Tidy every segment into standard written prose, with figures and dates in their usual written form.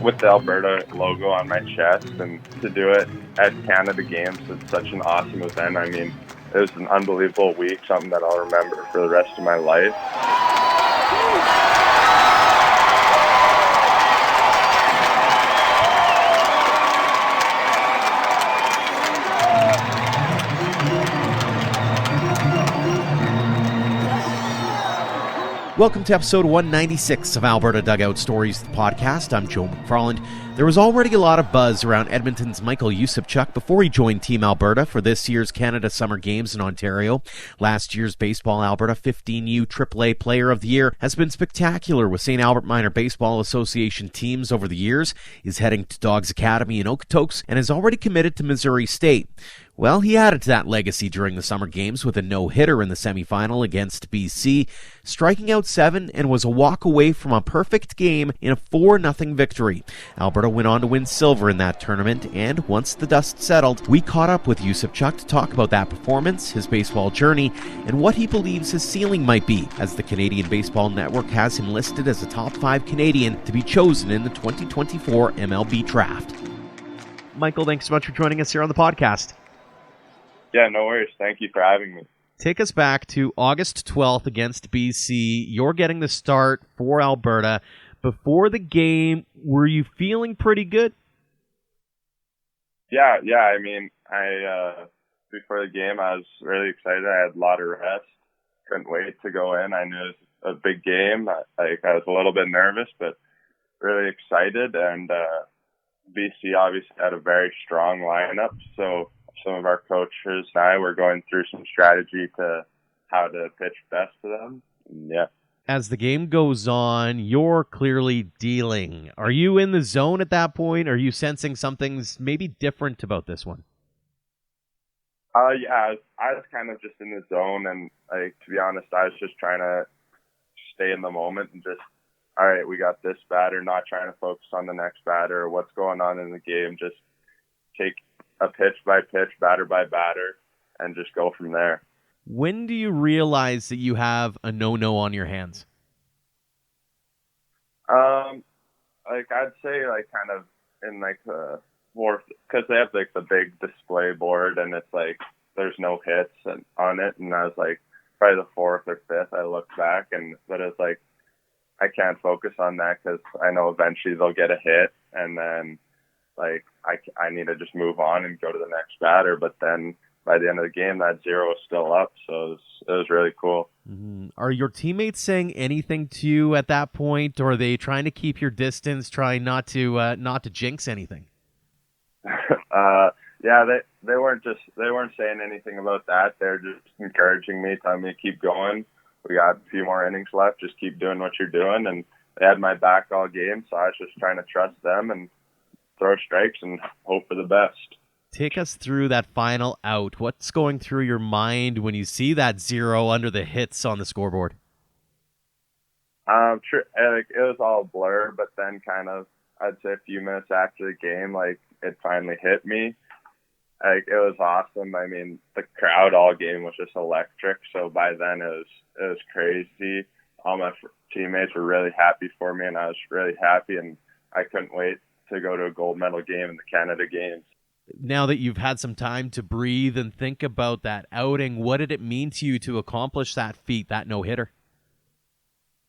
with the Alberta logo on my chest, and to do it at Canada Games, it's such an awesome event. I mean, it was an unbelievable week, something that I'll remember for the rest of my life. Welcome to episode 196 of Alberta Dugout Stories, the podcast. I'm Joe McFarland. There was already a lot of buzz around Edmonton's Michael Yusypchuk before he joined Team Alberta for this year's Canada Summer Games in Ontario. Last year's Baseball Alberta 15U AAA Player of the Year has been spectacular with St. Albert Minor Baseball Association teams over the years. He's heading to Dogs Academy in Okotoks and is already committed to Missouri State. Well, he added to that legacy during the Summer Games with a no-hitter in the semifinal against BC, striking out 7 and was a walk away from a perfect game in a 4-0 victory. Alberta went on to win silver in that tournament, and once the dust settled, we caught up with Yusypchuk to talk about that performance, his baseball journey, and what he believes his ceiling might be, as the Canadian Baseball Network has him listed as a top 5 Canadian to be chosen in the 2024 MLB Draft. Michael, thanks so much for joining us here on the podcast. Yeah, no worries. Thank you for having me. Take us back to August 12th against BC. You're getting the start for Alberta. Before the game, were you feeling pretty good? Yeah. I mean, before the game, I was really excited. I had a lot of rest. Couldn't wait to go in. I knew it was a big game. I was a little bit nervous, but really excited. And BC obviously had a very strong lineup, so some of our coaches and I were going through some strategy to how to pitch best to them. Yeah. As the game goes on, you're clearly dealing. Are you in the zone at that point? Are you sensing something's maybe different about this one? Yeah, I was kind of just in the zone, and to be honest, I was just trying to stay in the moment and just, all right, we got this batter, not trying to focus on the next batter or what's going on in the game. Just take a pitch by pitch, batter by batter, and just go from there. When do you realize that you have a no-no on your hands? I'd say kind of in the fourth, because they have the big display board and it's there's no hits on it, and I was probably the fourth or fifth. I looked back, but it's I can't focus on that because I know eventually they'll get a hit, and then I need to just move on and go to the next batter. But then by the end of the game, that 0 is still up, so it was really cool. Mm-hmm. Are your teammates saying anything to you at that point, or are they trying to keep your distance, trying not to jinx anything? Yeah, they weren't saying anything about that. They're just encouraging me, telling me to keep going. We got a few more innings left. Just keep doing what you're doing, and they had my back all game, so I was just trying to trust them and throw strikes and hope for the best. Take us through that final out. What's going through your mind when you see that 0 under the hits on the scoreboard? It was all a blur, but then kind of, I'd say a few minutes after the game, it finally hit me. It was awesome. I mean, the crowd all game was just electric. So by then it was crazy. All my teammates were really happy for me, and I was really happy, and I couldn't wait to go to a gold medal game in the Canada Games. Now that you've had some time to breathe and think about that outing, what did it mean to you to accomplish that feat, that no-hitter?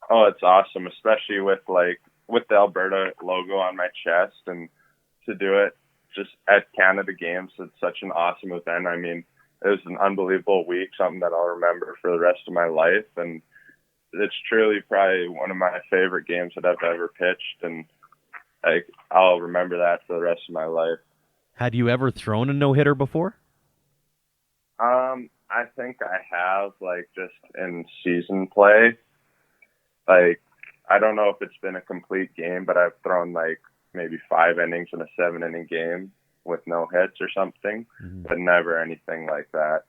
Oh, it's awesome, especially with the Alberta logo on my chest, and to do it just at Canada Games. It's such an awesome event. I mean, it was an unbelievable week, something that I'll remember for the rest of my life, and it's truly probably one of my favorite games that I've ever pitched, and I'll remember that for the rest of my life. Had you ever thrown a no-hitter before? I think I have, just in season play. I don't know if it's been a complete game, but I've thrown maybe 5 innings in a 7-inning game with no hits or something, but never anything like that.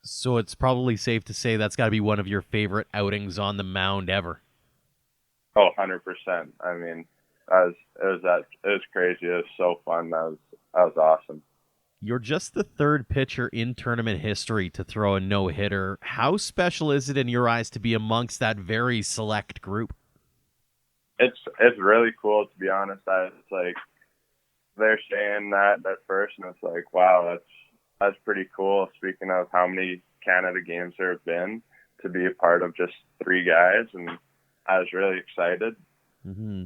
So it's probably safe to say that's got to be one of your favorite outings on the mound ever. Oh, 100%. I mean, it was crazy. It was so fun. That was awesome. You're just the third pitcher in tournament history to throw a no-hitter. How special is it in your eyes to be amongst that very select group? it's really cool, to be honest. It's like they're saying that at first, and it's like, wow, that's pretty cool. Speaking of how many Canada games there have been, to be a part of just three guys, and I was really excited. Mm-hmm.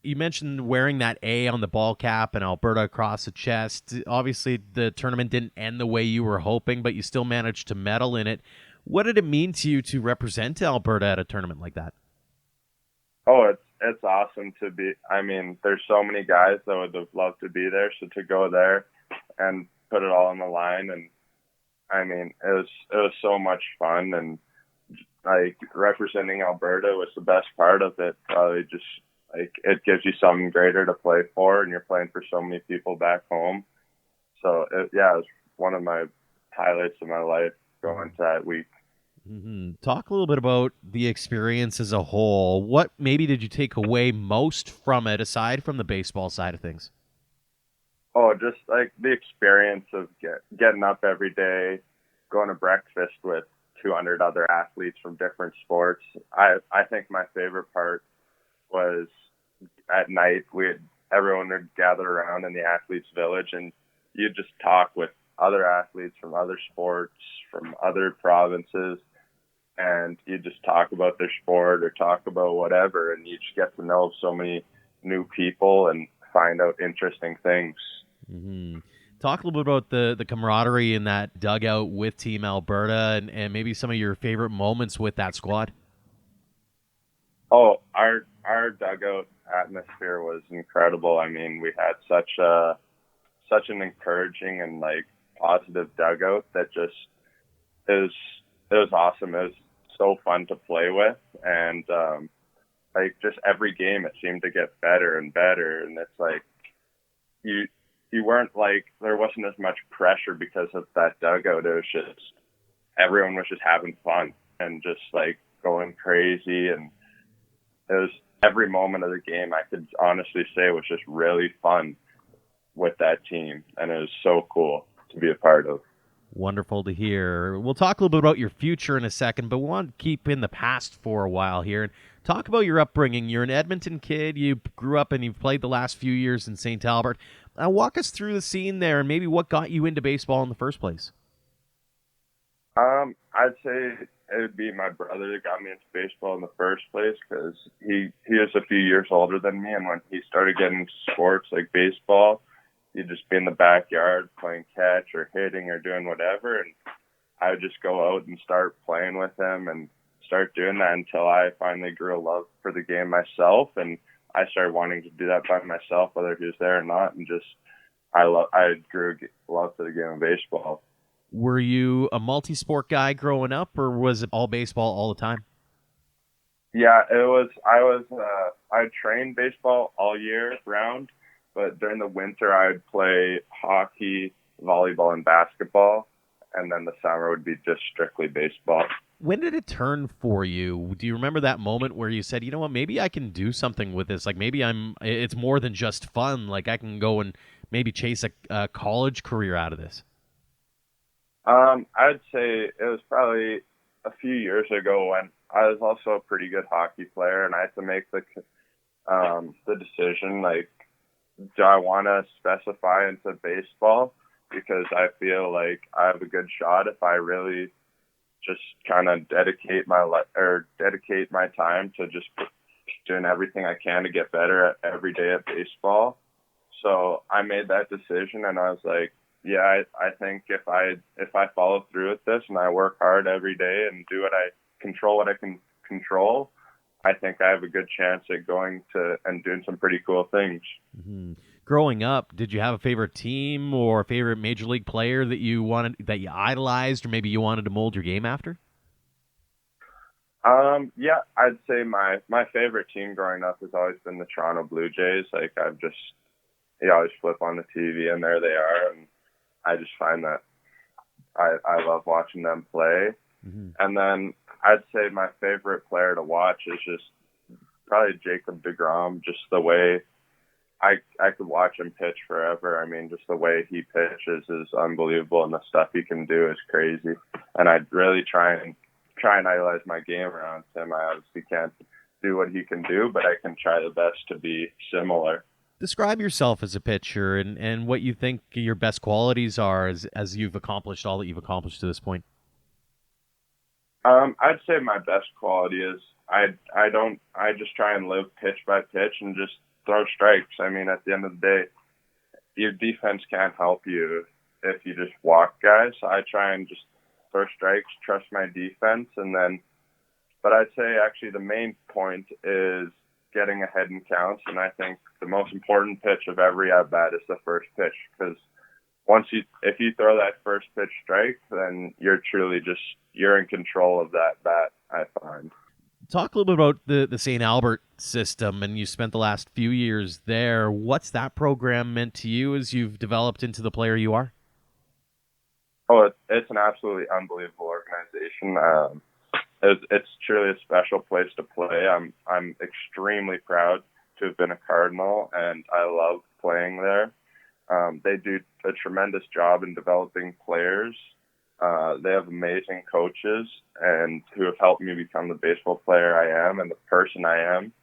You mentioned wearing that A on the ball cap and Alberta across the chest. Obviously, the tournament didn't end the way you were hoping, but you still managed to medal in it. What did it mean to you to represent Alberta at a tournament like that? Oh, it's awesome to be. I mean, there's so many guys that would have loved to be there. So to go there and put it all on the line, and I mean, it was so much fun, and like representing Alberta was the best part of it. Probably just like it gives you something greater to play for, and you're playing for so many people back home. So yeah, it was one of my highlights of my life going to that week. Mm-hmm. Talk a little bit about the experience as a whole. What maybe did you take away most from it, aside from the baseball side of things? Oh, just like the experience of getting up every day, going to breakfast with 200 other athletes from different sports. I think my favorite part was at night everyone would gather around in the athletes village, and you'd just talk with other athletes from other sports, from other provinces, and you just talk about their sport or talk about whatever, and you just get to know so many new people and find out interesting things. Mm-hmm. Talk a little bit about the camaraderie in that dugout with Team Alberta, and maybe some of your favorite moments with that squad. Oh, our dugout atmosphere was incredible. I mean, we had such an encouraging and like positive dugout that just it was awesome. It was so fun to play with, and like just every game it seemed to get better and better, and it's like you you weren't like there wasn't as much pressure because of that dugout. It was just everyone was just having fun and just like going crazy, and it was every moment of the game I could honestly say was just really fun with that team, and it was so cool to be a part of. Wonderful to hear. We'll talk a little bit about your future in a second, but we want to keep in the past for a while here and talk about your upbringing. You're an Edmonton kid. You grew up and you've played the last few years in St. Albert. Walk us through the scene there and maybe what got you into baseball in the first place. I'd say it would be my brother that got me into baseball in the first place because he was a few years older than me, and when he started getting into sports like baseball, he'd just be in the backyard playing catch or hitting or doing whatever, and I would just go out and start playing with him and start doing that until I finally grew a love for the game myself, and I started wanting to do that by myself, whether he was there or not, and just I grew a love for the game of baseball. Were you a multi-sport guy growing up, or was it all baseball all the time? Yeah, it was. I trained baseball all year round, but during the winter I'd play hockey, volleyball, and basketball, and then the summer would be just strictly baseball. When did it turn for you? Do you remember that moment where you said, you know what, maybe I can do something with this? Like maybe it's more than just fun. Like I can go and maybe chase a college career out of this. I'd say it was probably a few years ago when I was also a pretty good hockey player, and I had to make the decision like, do I want to specify into baseball because I feel like I have a good shot if I really just kind of dedicate my time to just doing everything I can to get better at every day at baseball. So I made that decision, and I was like, yeah, I think if I follow through with this and I work hard every day and do what I can control, I think I have a good chance at going to and doing some pretty cool things. Mm-hmm. Growing up, did you have a favorite team or a favorite major league player that you idolized, or maybe you wanted to mold your game after? Yeah, I'd say my favorite team growing up has always been the Toronto Blue Jays. Like you always flip on the TV and there they are, and I just find that I love watching them play. Mm-hmm. And then I'd say my favorite player to watch is just probably Jacob deGrom. Just the way I could watch him pitch forever. I mean, just the way he pitches is unbelievable, and the stuff he can do is crazy. And I'd really try and idolize my game around him. I obviously can't do what he can do, but I can try the best to be similar. Describe yourself as a pitcher and what you think your best qualities are as you've accomplished all that you've accomplished to this point. I'd say my best quality is I just try and live pitch by pitch and just throw strikes. I mean, at the end of the day, your defense can't help you if you just walk guys. So I try and just throw strikes, trust my defense, but I'd say actually the main point is getting ahead in counts, and I think the most important pitch of every at bat is the first pitch, because if you throw that first pitch strike, then you're in control of that bat, I find. Talk a little bit about the St. Albert system, and you spent the last few years there. What's that program meant to you as you've developed into the player you are? Oh, it's an absolutely unbelievable organization. It's truly a special place to play. I'm extremely proud to have been a Cardinal, and I love playing there. They do a tremendous job in developing players. They have amazing coaches and who have helped me become the baseball player I am and the person I am.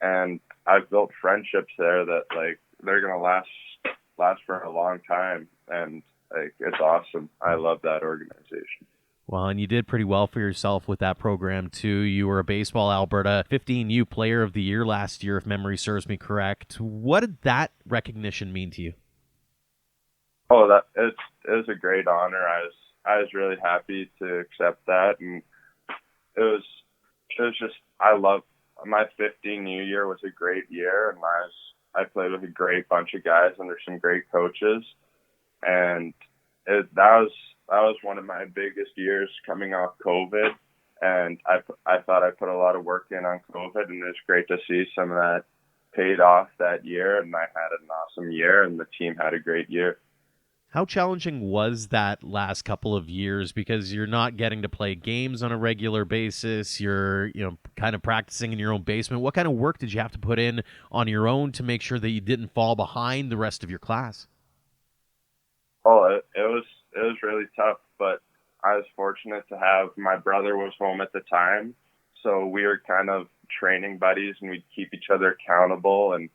And I've built friendships there that they're gonna last for a long time. And it's awesome. I love that organization. Well, and you did pretty well for yourself with that program, too. You were a Baseball Alberta 15U Player of the Year last year, if memory serves me correct. What did that recognition mean to you? Oh, it was a great honor. I was really happy to accept that, and it was just, I love my 15U year was a great year, and I played with a great bunch of guys under some great coaches, and that was one of my biggest years coming off COVID, and I thought I put a lot of work in on COVID, and it was great to see some of that paid off that year, and I had an awesome year, and the team had a great year. How challenging was that last couple of years, because you're not getting to play games on a regular basis, you're kind of practicing in your own basement? What kind of work did you have to put in on your own to make sure that you didn't fall behind the rest of your class? Oh, it was really tough, but I was fortunate to have my brother was home at the time, so we were kind of training buddies, and we'd keep each other accountable, and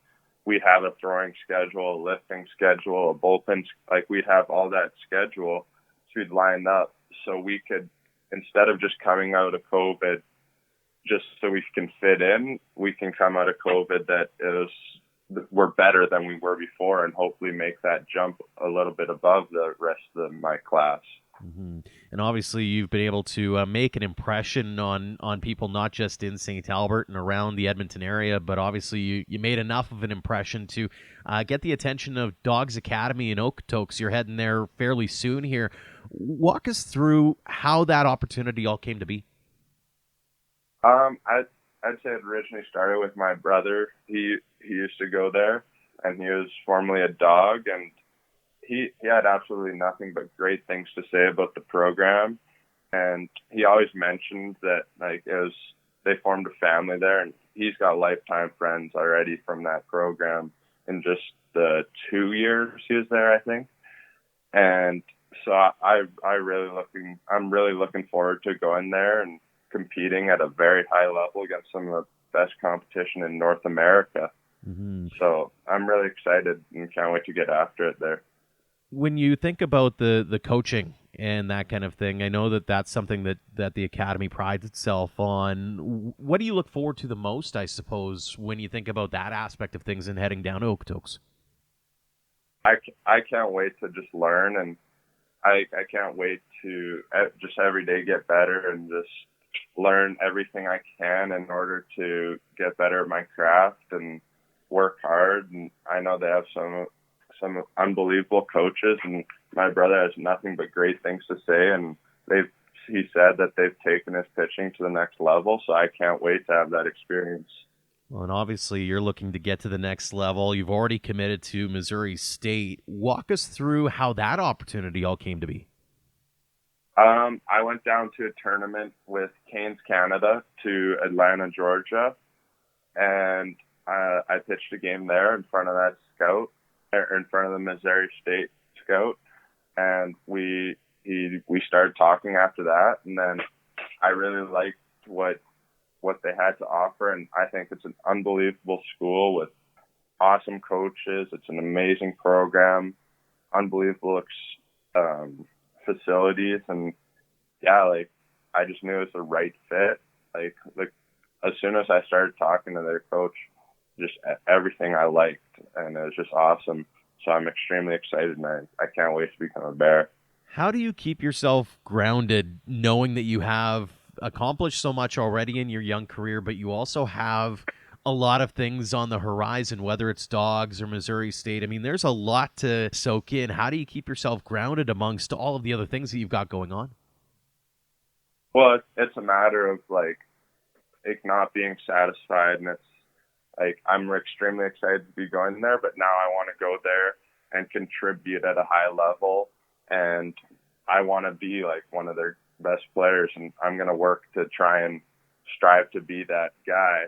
we'd have a throwing schedule, a lifting schedule, a bullpen, we'd have all that schedule, so we'd line up so we could, instead of just coming out of COVID just so we can fit in, we can come out of COVID that we're better than we were before, and hopefully make that jump a little bit above the rest of my class. Mm-hmm. And obviously you've been able to make an impression on people, not just in St. Albert and around the Edmonton area, but obviously you made enough of an impression to get the attention of Dogs Academy in Okotoks. You're heading there fairly soon here. Walk us through how that opportunity all came to be. I'd say it originally started with my brother. He used to go there, and he was formerly a dog, and he had absolutely nothing but great things to say about the program. And he always mentioned that they formed a family there, and he's got lifetime friends already from that program in just the 2 years he was there, I think. And so I'm really looking forward to going there and competing at a very high level against some of the best competition in North America. Mm-hmm. So I'm really excited and can't wait to get after it there. When you think about the coaching and that kind of thing, I know that that's something that the Academy prides itself on. What do you look forward to the most, I suppose, when you think about that aspect of things and heading down to Okotoks? I can't wait to just learn, and I can't wait to just every day get better and just learn everything I can in order to get better at my craft and work hard. And I know they have some unbelievable coaches, and my brother has nothing but great things to say, and he said that they've taken his pitching to the next level, so I can't wait to have that experience. Well, and obviously you're looking to get to the next level. You've already committed to Missouri State. Walk us through how that opportunity all came to be. I went down to a tournament with Canes Canada to Atlanta, Georgia, and I pitched a game there in front of that scout, in front of the Missouri State scout, and we started talking after that, and then I really liked what what they had to offer, and I think it's an unbelievable school with awesome coaches. It's an amazing program, unbelievable facilities, and yeah, like I just knew it was the right fit. Like as soon as I started talking to their coach, just everything I liked, and it was just awesome. So I'm extremely excited, and I can't wait to become a Bear. How do you keep yourself grounded knowing that you have accomplished so much already in your young career, but you also have a lot of things on the horizon, whether it's Dogs or Missouri State? I mean, there's a lot to soak in. How do you keep yourself grounded amongst all of the other things that you've got going on? Well, it's a matter of like not being satisfied, and it's like I'm extremely excited to be going there, but now I want to go there and contribute at a high level, and I want to be like one of their best players, and I'm going to work to try and strive to be that guy.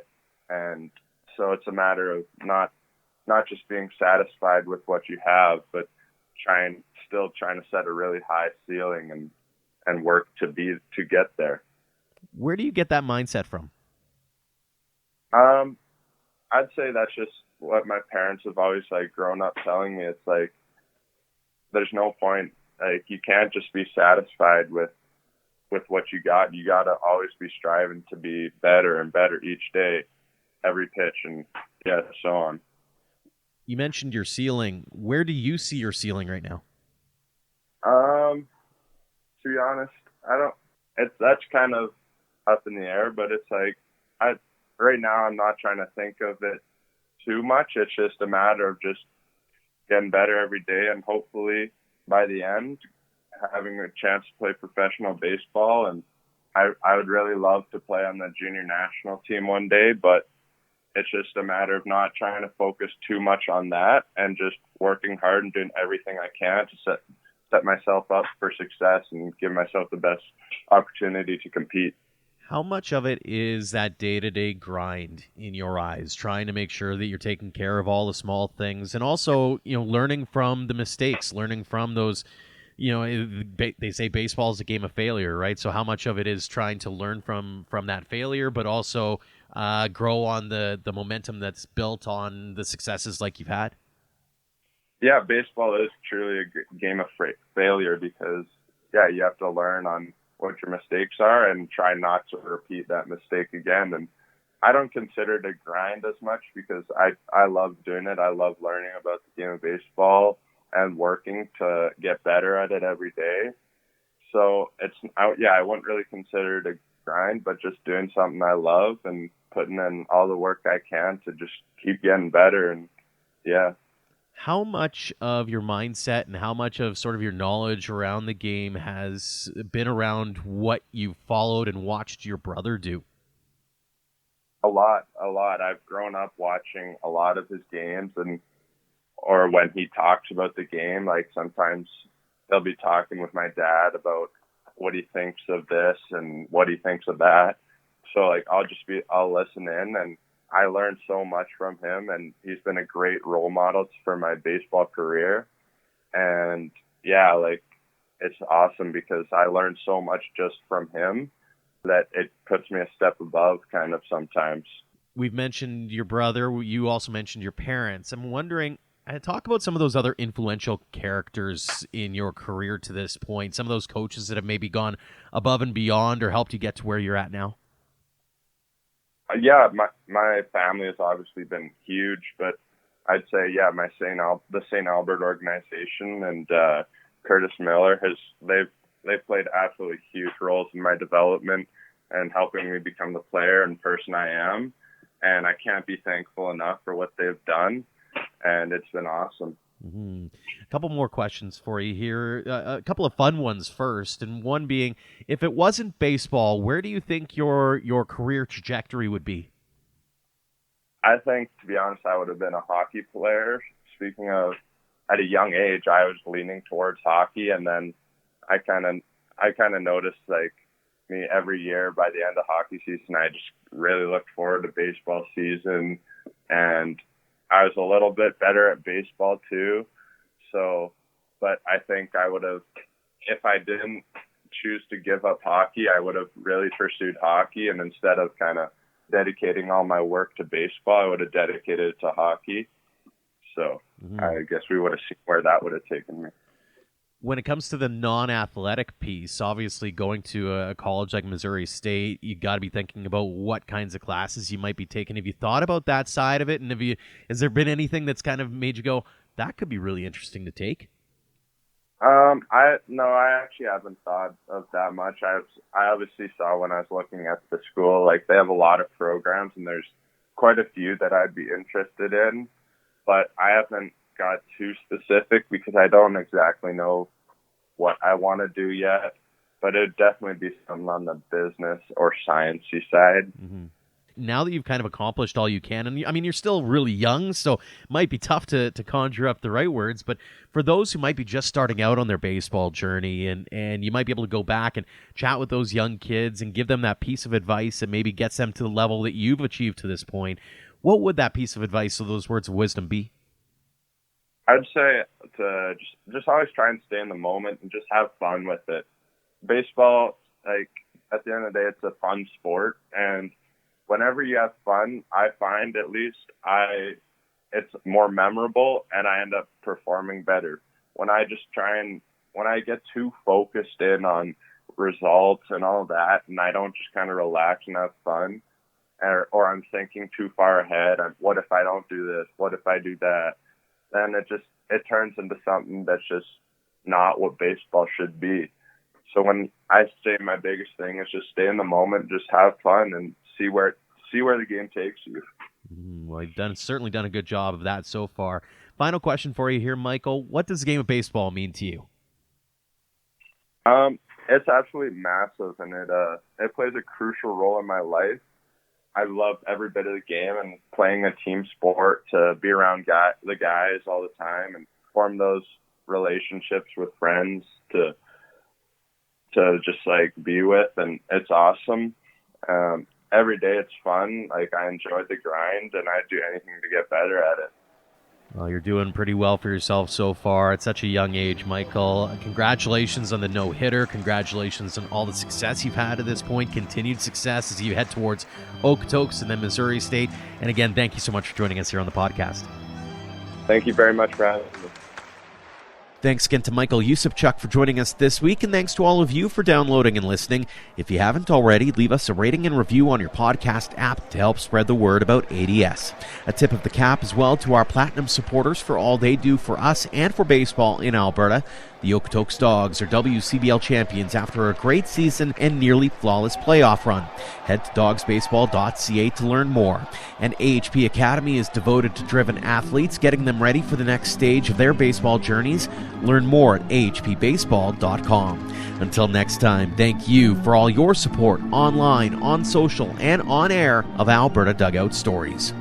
And so it's a matter of not just being satisfied with what you have, but trying to set a really high ceiling and work to get there. Where do you get that mindset from? I'd say that's just what my parents have always like grown up telling me. It's like there's no point, like you can't just be satisfied with what you got. You got to always be striving to be better and better each day, every pitch, and yeah, so on. You mentioned your ceiling. Where do you see your ceiling right now? To be honest, I don't. That's kind of up in the air, but it's like right now I'm not trying to think of it too much. It's just a matter of just getting better every day, and hopefully by the end having a chance to play professional baseball. And I would really love to play on the junior national team one day, but it's just a matter of not trying to focus too much on that and just working hard and doing everything I can to set myself up for success and give myself the best opportunity to compete. How much of it is that day-to-day grind in your eyes, trying to make sure that you're taking care of all the small things, and also, learning from the mistakes, learning from those, they say baseball is a game of failure, right? So how much of it is trying to learn from that failure, but also grow on the momentum that's built on the successes like you've had? Yeah, baseball is truly a game of failure because, yeah, you have to learn on what your mistakes are and try not to repeat that mistake again. And I don't consider it a grind as much because I love doing it. I love learning about the game of baseball and working to get better at it every day. So I wouldn't really consider it a grind, but just doing something I love and putting in all the work I can to just keep getting better. And yeah. How much of your mindset and how much of sort of your knowledge around the game has been around what you've followed and watched your brother do? A lot. I've grown up watching a lot of his games, or when he talks about the game, like sometimes he'll be talking with my dad about what he thinks of this and what he thinks of that. So like I'll listen in, and I learned so much from him, and he's been a great role model for my baseball career. And yeah, like it's awesome because I learned so much just from him that it puts me a step above kind of sometimes. We've mentioned your brother. You also mentioned your parents. I'm wondering, talk about some of those other influential characters in your career to this point, some of those coaches that have maybe gone above and beyond or helped you get to where you're at now. Yeah, my family has obviously been huge, but I'd say, yeah, the St. Albert organization and Curtis Miller they've played absolutely huge roles in my development and helping me become the player and person I am. And I can't be thankful enough for what they've done, and it's been awesome. Mm-hmm. A couple more questions for you here. A couple of fun ones first, and one being, if it wasn't baseball, where do you think your career trajectory would be? I think, to be honest, I would have been a hockey player. Speaking of, at a young age, I was leaning towards hockey, and then I kind of noticed like me every year by the end of hockey season, I just really looked forward to baseball season, and I was a little bit better at baseball too. So, but I think I would have, if I didn't choose to give up hockey, I would have really pursued hockey. And instead of kind of dedicating all my work to baseball, I would have dedicated it to hockey. So I guess we would have seen where that would have taken me. When it comes to the non-athletic piece, obviously going to a college like Missouri State, you got to be thinking about what kinds of classes you might be taking. Have you thought about that side of it? And has there been anything that's kind of made you go, that could be really interesting to take? I actually haven't thought of that much. I obviously saw when I was looking at the school, like they have a lot of programs and there's quite a few that I'd be interested in, but I haven't got too specific because I don't exactly know what I want to do yet, but it'd definitely be something on the business or sciencey side. Mm-hmm. Now that you've kind of accomplished all you can, and I mean, you're still really young, so it might be tough to conjure up the right words, but for those who might be just starting out on their baseball journey, and you might be able to go back and chat with those young kids and give them that piece of advice that maybe gets them to the level that you've achieved to this point, what would that piece of advice or those words of wisdom be? I'd say to just always try and stay in the moment and just have fun with it. Baseball, like, at the end of the day, it's a fun sport, and whenever you have fun, I find at least it's more memorable and I end up performing better. When I get too focused in on results and all that, and I don't just kind of relax and have fun, or I'm thinking too far ahead, what if I don't do this? What if I do that? Then it turns into something that's just not what baseball should be. So when I say my biggest thing is just stay in the moment, just have fun, and see where the game takes you. Well, you've certainly done a good job of that so far. Final question for you here, Michael. What does the game of baseball mean to you? It's absolutely massive, and it plays a crucial role in my life. I love every bit of the game and playing a team sport, to be around the guys all the time and form those relationships with friends to just like be with, and it's awesome. Every day it's fun. Like, I enjoy the grind and I'd do anything to get better at it. Well, you're doing pretty well for yourself so far at such a young age, Michael. Congratulations on the no-hitter. Congratulations on all the success you've had at this point. Continued success as you head towards Okotoks and then Missouri State. And again, thank you so much for joining us here on the podcast. Thank you very much for having me. Thanks again to Michael Yusypchuk for joining us this week, and thanks to all of you for downloading and listening. If you haven't already, leave us a rating and review on your podcast app to help spread the word about ADS. A tip of the cap as well to our Platinum supporters for all they do for us and for baseball in Alberta. The Okotoks Dogs are WCBL champions after a great season and nearly flawless playoff run. Head to dogsbaseball.ca to learn more. And AHP Academy is devoted to driven athletes, getting them ready for the next stage of their baseball journeys. Learn more at ahpbaseball.com. Until next time, thank you for all your support online, on social, and on air of Alberta Dugout Stories.